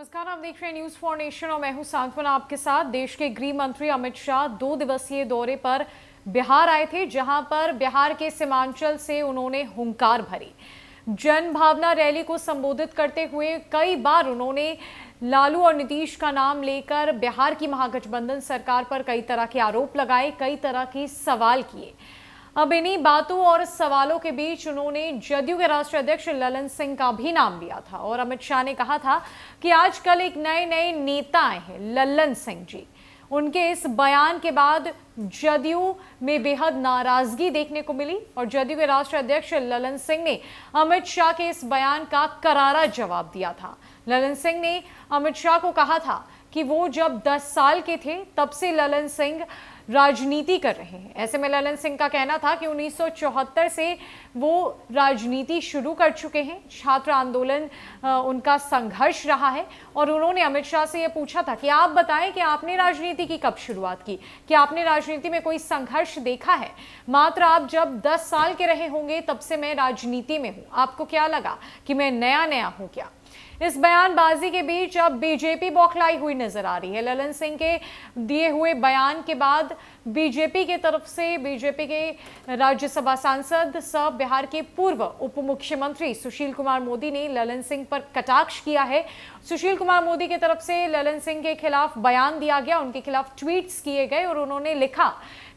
नमस्कार, आप देख रहे हैं न्यूज फॉर नेशन और मैं हूं सांत्वना आपके साथ। देश के गृह मंत्री अमित शाह 2 दिवसीय दौरे पर बिहार आए थे, जहां पर बिहार के सीमांचल से उन्होंने हुंकार भरी। जन भावना रैली को संबोधित करते हुए कई बार उन्होंने लालू और नीतीश का नाम लेकर बिहार की महागठबंधन सरकार पर कई तरह के आरोप लगाए, कई तरह के सवाल किए। अब इन्हीं बातों और सवालों के बीच उन्होंने जदयू के राष्ट्रीय अध्यक्ष ललन सिंह का भी नाम लिया था और अमित शाह ने कहा था कि आजकल एक नए नेता आए हैं, ललन सिंह जी। उनके इस बयान के बाद जदयू में बेहद नाराजगी देखने को मिली और जदयू के राष्ट्रीय अध्यक्ष ललन सिंह ने अमित शाह के इस बयान का करारा जवाब दिया था। ललन सिंह ने अमित शाह को कहा था कि वो जब 10 साल के थे तब से ललन सिंह राजनीति कर रहे हैं। ऐसे में ललन सिंह का कहना था कि 1974 से वो राजनीति शुरू कर चुके हैं। छात्र आंदोलन उनका संघर्ष रहा है और उन्होंने अमित शाह से ये पूछा था कि आप बताएं कि आपने राजनीति की कब शुरुआत की, कि आपने राजनीति में कोई संघर्ष देखा है। मात्र आप जब 10 साल के रहे होंगे तब से मैं राजनीति में हूं, आपको क्या लगा कि मैं नया हूं क्या? इस बयानबाजी के बीच अब बीजेपी बौखलाई हुई नजर आ रही है। ललन सिंह के दिए हुए बयान के बाद बीजेपी के तरफ से बीजेपी के राज्यसभा सांसद सह बिहार के पूर्व उप मुख्यमंत्री सुशील कुमार मोदी ने ललन सिंह पर कटाक्ष किया है। सुशील कुमार मोदी की तरफ से ललन सिंह के खिलाफ बयान दिया गया, उनके खिलाफ ट्वीट्स किए गए और उन्होंने लिखा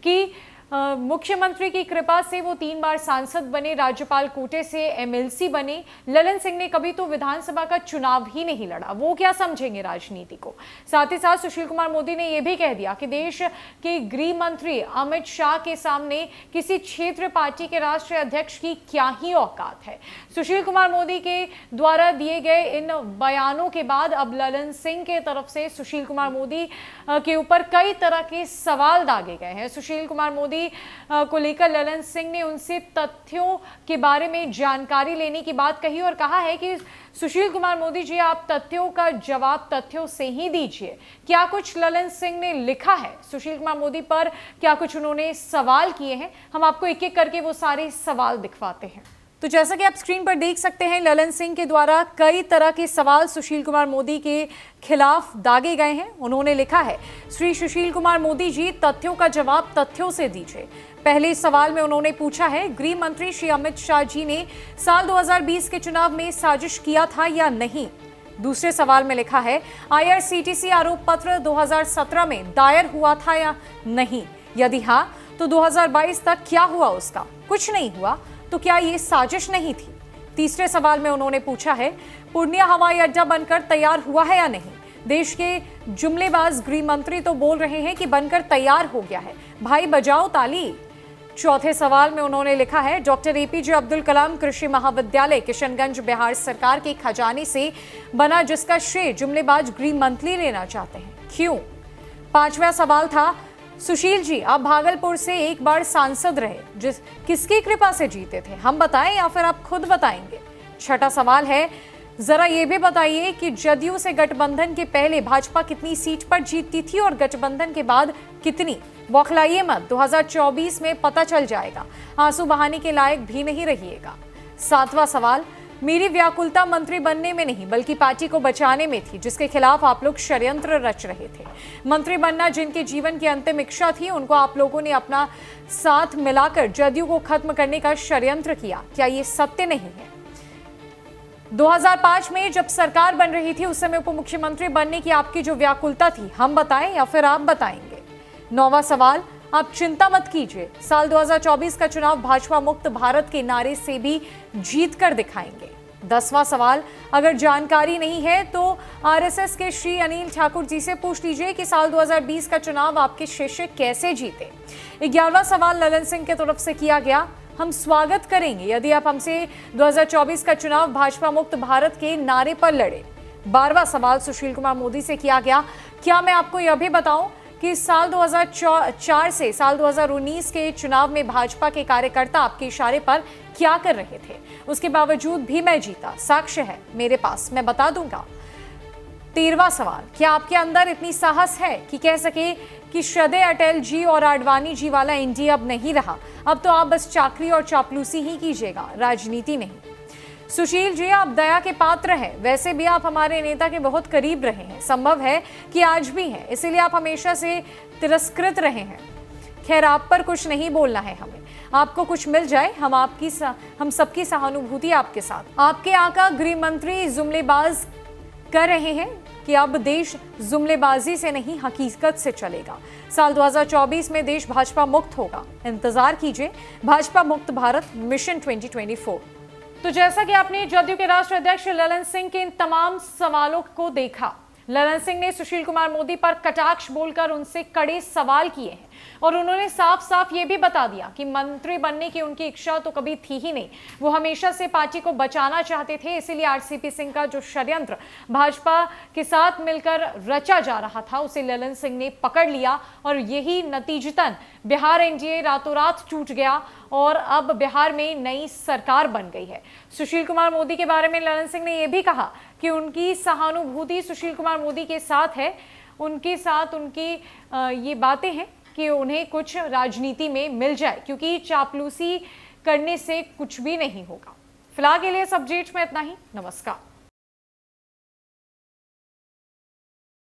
कि मुख्यमंत्री की कृपा से वो 3 बार सांसद बने, राज्यपाल कोटे से एमएलसी बने। ललन सिंह ने कभी तो विधानसभा का चुनाव ही नहीं लड़ा, वो क्या समझेंगे राजनीति को। साथ ही साथ सुशील कुमार मोदी ने यह भी कह दिया कि देश के गृह मंत्री अमित शाह के सामने किसी क्षेत्र पार्टी के राष्ट्रीय अध्यक्ष की क्या ही औकात है। सुशील कुमार मोदी के द्वारा दिए गए इन बयानों के बाद अब ललन सिंह के तरफ से सुशील कुमार मोदी के ऊपर कई तरह के सवाल दागे गए हैं। सुशील कुमार मोदी को लेकर ललन सिंह ने उनसे तथ्यों के बारे में जानकारी लेने की बात कही और कहा है कि सुशील कुमार मोदी जी, आप तथ्यों का जवाब तथ्यों से ही दीजिए। क्या कुछ ललन सिंह ने लिखा है, सुशील कुमार मोदी पर क्या कुछ उन्होंने सवाल किए हैं, हम आपको एक एक करके वो सारे सवाल दिखवाते हैं। तो जैसा कि आप स्क्रीन पर देख सकते हैं, ललन सिंह के द्वारा कई तरह के सवाल सुशील कुमार मोदी के खिलाफ दागे गए हैं। उन्होंने लिखा है, श्री सुशील कुमार मोदी जी, तथ्यों का जवाब तथ्यों से दीजिए। पहले सवाल में उन्होंने पूछा है, गृह मंत्री श्री अमित शाह जी ने साल 2020 के चुनाव में साजिश किया था या नहीं। दूसरे सवाल में लिखा है, IRCTC आरोप पत्र 2017 में दायर हुआ था या नहीं, यदि हाँ तो 2022 तक क्या हुआ उसका? कुछ नहीं हुआ तो क्या ये साजिश नहीं थी? तीसरे सवाल में उन्होंने पूछा है, पूर्णिया हवाई अड्डा बनकर तैयार हुआ है या नहीं। देश के जुमलेबाज गृह मंत्री तो बोल रहे हैं कि बनकर तैयार हो गया है, भाई बजाओ ताली। चौथे सवाल में उन्होंने लिखा है, डॉक्टर APJ अब्दुल कलाम कृषि महाविद्यालय किशनगंज बिहार सरकार के खजाने से बना, जिसका श्रेय जुमलेबाज गृह मंत्री लेना चाहते हैं, क्यों? पांचवा सवाल था, सुशील जी, आप भागलपुर से एक बार सांसद रहे, किसकी कृपा से जीते थे, हम बताएं या फिर आप खुद बताएंगे। छठा सवाल है, जरा ये भी बताइए कि जदयू से गठबंधन के पहले भाजपा कितनी सीट पर जीतती थी और गठबंधन के बाद कितनी? बौखलाइए मत, 2024 में पता चल जाएगा, आंसू बहाने के लायक भी नहीं रहिएगा। सातवां सवाल, मेरी व्याकुलता मंत्री बनने में नहीं बल्कि पार्टी को बचाने में थी, जिसके खिलाफ आप लोग षड्यंत्र रच रहे थे। मंत्री बनना जिनके जीवन की अंतिम इच्छा थी, उनको आप लोगों ने अपना साथ मिलाकर जदयू को खत्म करने का षड्यंत्र किया, क्या ये सत्य नहीं है? 2005 में जब सरकार बन रही थी, उस समय उप मुख्यमंत्री बनने की आपकी जो व्याकुलता थी, हम बताएं या फिर आप बताएंगे। नौवां सवाल, आप चिंता मत कीजिए, साल 2024 का चुनाव भाजपा मुक्त भारत के नारे से भी जीत कर दिखाएंगे। 10वां सवाल, अगर जानकारी नहीं है तो RSS के श्री अनिल ठाकुर जी से पूछ लीजिए कि साल 2020 का चुनाव आपके शिष्य कैसे जीते। 11वां सवाल ललन सिंह की तरफ से किया गया, हम स्वागत करेंगे यदि आप हमसे 2024 का चुनाव भाजपा मुक्त भारत के नारे पर लड़े। 12वां सवाल सुशील कुमार मोदी से किया गया, क्या मैं आपको यह भी बताऊं कि साल 2004 से साल 2019 के चुनाव में भाजपा के कार्यकर्ता आपके इशारे पर क्या कर रहे थे, उसके बावजूद भी मैं जीता, साक्ष्य है मेरे पास, मैं बता दूंगा। 13वां सवाल, क्या आपके अंदर इतनी साहस है कि कह सके कि श्रद्धेय अटल जी और आडवाणी जी वाला इंडिया अब नहीं रहा, अब तो आप बस चाकरी और चापलूसी ही कीजिएगा, राजनीति नहीं। सुशील जी, आप दया के पात्र हैं। वैसे भी आप हमारे नेता के बहुत करीब रहे हैं, संभव है कि आज भी हैं, इसीलिए आप हमेशा से तिरस्कृत रहे हैं। खैर, आप पर कुछ नहीं बोलना है हमें। आपको कुछ मिल जाए, हम सबकी सहानुभूति आपके साथ। आपके आका गृह मंत्री जुमलेबाज कर रहे हैं कि अब देश जुमलेबाजी से नहीं, हकीकत से चलेगा। साल 2024 में देश भाजपा मुक्त होगा। इंतजार कीजिए भाजपा मुक्त भारत मिशन 2024। तो जैसा कि आपने जदयू के राष्ट्रीय अध्यक्ष ललन सिंह के इन तमाम सवालों को देखा, ललन सिंह ने सुशील कुमार मोदी पर कटाक्ष बोलकर उनसे कड़े सवाल किए हैं और उन्होंने साफ साफ ये भी बता दिया कि मंत्री बनने की उनकी इच्छा तो कभी थी ही नहीं। वो हमेशा से पार्टी को बचाना चाहते थे, इसीलिए आरसीपी सिंह का जो षड्यंत्र भाजपा के साथ मिलकर रचा जा रहा था, उसे ललन सिंह ने पकड़ लिया और यही नतीजतन बिहार एनडीए रातों रात टूट गया और अब बिहार में नई सरकार बन गई है। सुशील कुमार मोदी के बारे में ललन सिंह ने यह भी कहा कि उनकी सहानुभूति सुशील कुमार मोदी के साथ है। उनके साथ उनकी ये बातें हैं कि उन्हें कुछ राजनीति में मिल जाए, क्योंकि चापलूसी करने से कुछ भी नहीं होगा। फिलहाल के लिए इस अपडेट में इतना ही। नमस्कार।